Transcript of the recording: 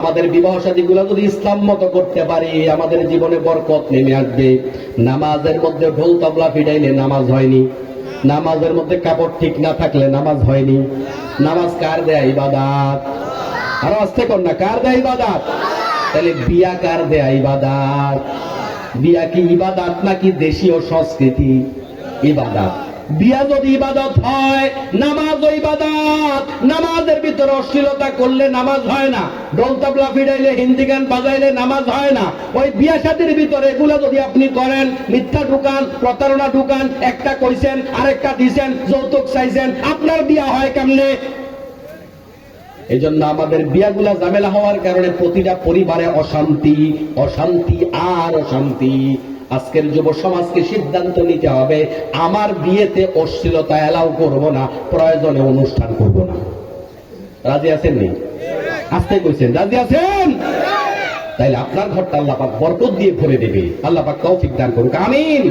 আমাদের বিবাহ শাদীগুলো যদি ইসলাম মতো করতে পারি, আমাদের জীবনে বরকত নেমে আসবে। নামাজের মধ্যে ঢোল তবলা পিটাইলে নামাজ হয়নি, নামাজের মধ্যে কাপড় ঠিক না থাকলে নামাজ হয়নি। নামাজ কার দেয়া? ইবাদত। আরো আসতে কর না, কার দেয়া? ইবাদত। তাহলে বিয়া কার দেয়া? ইবাদত। বিয়া কি ইবাদত নাকি দেশীয় সংস্কৃতি? ইবাদত। বিয়া যদি ইবাদত হয়, নামাজও ইবাদত। নামাজের ভিতরে অশ্লীলতা করলে নামাজ হয় না, ঢোল তবলা ফিরাইলে হিন্দি গান বাজাইলে নামাজ হয় না। ওই বিয়া শাদীর ভিতরে এগুলো যদি আপনি করেন, মিথ্যা ঢুকান, প্রতারণা ঢুকান, একটা কইছেন আরেকটা দিছেন, যৌতুক চাইছেন, আপনার বিয়া হয় কেমনে? এই জন্য আমাদের বিয়াগুলা ঝামেলা হওয়ার কারণে প্রতিটা পরিবারে অশান্তি, অশান্তি আর অশান্তি। আজকের যুব সমাজকে সিদ্ধান্ত নিতে হবে, আমার বিয়েতে অশ্লীলতা এলাও করব না, প্রয়োজনে অনুষ্ঠান করব না। রাজি আছেন নি? আস্তে কইছেন, রাজি আছেন? তাইলে আপনার ঘরটা আল্লাহ পাক বরকত দিয়ে ভরে দেবে। আল্লাহ পাক তৌফিক দান করুক, আমিন।